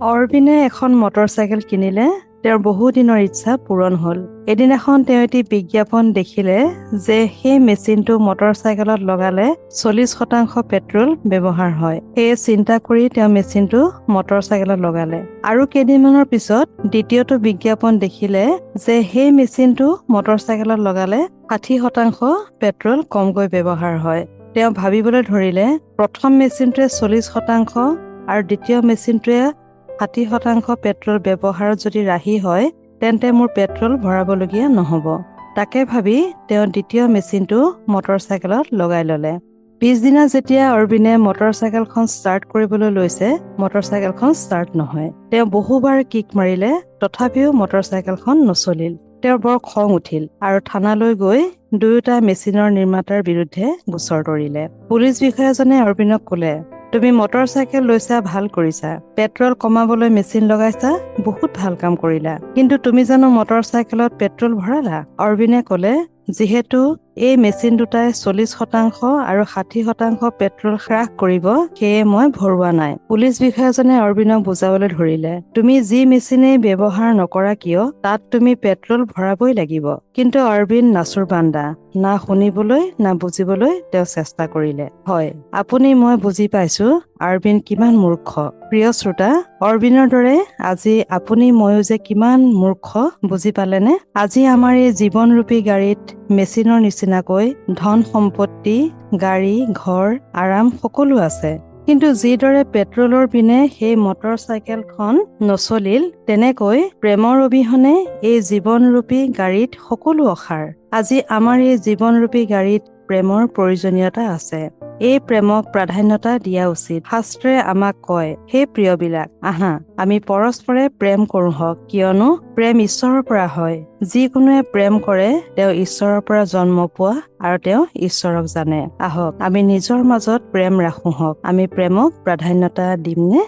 অৰবিনে এখন মটৰচাইকেল কিনিলে। তেওঁৰ বহুদিনৰ ইচ্ছা পূৰণ হ'ল। এদিনাখন তেওঁ এটি বিজ্ঞাপন দেখিলে যে সেই মেচিনটো মটৰচাইকেলত লগালে 40% পেট্ৰল ব্যৱহাৰ হয়। সেয়ে চিন্তা কৰি তেওঁ মেচিনটো মটৰচাইকেলত লগালে। আৰু কেইদিনমানৰ পিছত দ্বিতীয়টো বিজ্ঞাপন দেখিলে যে সেই মেচিনটো মটৰচাইকেলত লগালে 60% পেট্ৰল কমকৈ ব্যৱহাৰ হয়। তেওঁ ভাবিবলৈ ধৰিলে প্ৰথম মেচিনটোৱে 40% আৰু দ্বিতীয় মেচিনটোৱে 60% পেট্ৰল ব্যৱহাৰত যদি ৰাহি হয় তেন্তে মোৰ পেট্ৰল ভৰাবলগীয়া নহ'ব। তাকে ভাবি তেওঁ দ্বিতীয় মেচিনটো মটৰচাইকেলত লগাই ল'লে। পিছদিনা যেতিয়া অৰবিনে মটৰচাইকেলখন ষ্টাৰ্ট কৰিবলৈ লৈছে, মটৰচাইকেলখন ষ্টাৰ্ট নহয়। তেওঁ বহুবাৰ কিক মাৰিলে, তথাপিও মটৰচাইকেলখন নচলিল। তেওঁৰ বৰ খং উঠিল আৰু থানালৈ গৈ দুয়োটা মেচিনৰ নিৰ্মাতাৰ বিৰুদ্ধে গোচৰ তৰিলে। পুলিচ বিষয়াজনে অৰবিনক ক'লে, তুমি মটৰচাইকেল লৈছা, ভাল কৰিছা। পেট্ৰল কমাবলৈ মেচিন লগাইছা, বহুত ভাল কাম কৰিলা। কিন্তু তুমি জানো মটৰচাইকেলত পেট্ৰল ভৰালা? অৰবিনে ক'লে, যিহেতু এই মেচিন দুটাই 40% আৰু 60% পেট্ৰল হ্ৰাস কৰিব, সেয়ে মই ভৰোৱা নাই। পুলিচ বিষয়াজনে অৰবিনক বুজাবলৈ ধৰিলে, তুমি যি মেচিনেই ব্যৱহাৰ নকৰা কিয়, তাত তুমি পেট্ৰল ভৰাবই লাগিব। কিন্তু অৰবিন নাচুৰ বান্দা, না শুনিবলৈ না বুজিবলৈ তেওঁ চেষ্টা কৰিলে। হয়, মই বুজি পাইছো অৰবিন কিমান মূৰ্খ। প্ৰিয় শ্ৰোতা, অৰবিনৰ দৰে আজি ময়ো যে কিমান মূৰ্খ বুজি পালেনে? আজি আমাৰ এই জীৱনৰূপী গাড়ীত মেচিনৰ নিচিনাকৈ ধন সম্পত্তি, গাড়ী, ঘৰ, আৰাম সকলো আছে। কিন্তু যিদৰে পেট্ৰলৰ পিনে সেই মটৰচাইকেলখন নচলিল, তেনেকৈ প্ৰেমৰ অবিহনে এই জীৱনৰূপী গাড়ীত সকলো অসাৰ। আজি আমাৰ এই জীৱনৰূপী গাড়ীত প্ৰেমৰ প্ৰয়োজনীয়তা আছে। এই প্ৰেমক প্ৰাধান্যতা দিয়া উচিত। শাস্ত্ৰে আমাক কয়, হে প্ৰিয়বিলাক, আহা আমি পৰস্পৰে প্ৰেম কৰোঁ হওক, কিয়নো প্ৰেম ঈশ্বৰৰ পৰা হয়। যিকোনোৱে প্ৰেম কৰে তেওঁ ঈশ্বৰৰ পৰা জন্ম পোৱা আৰু তেওঁ ঈশ্বৰক জানে। আহক আমি নিজৰ মাজত প্ৰেম ৰাখোঁ হওক। আমি প্ৰেমক প্ৰাধান্যতা দিমনে?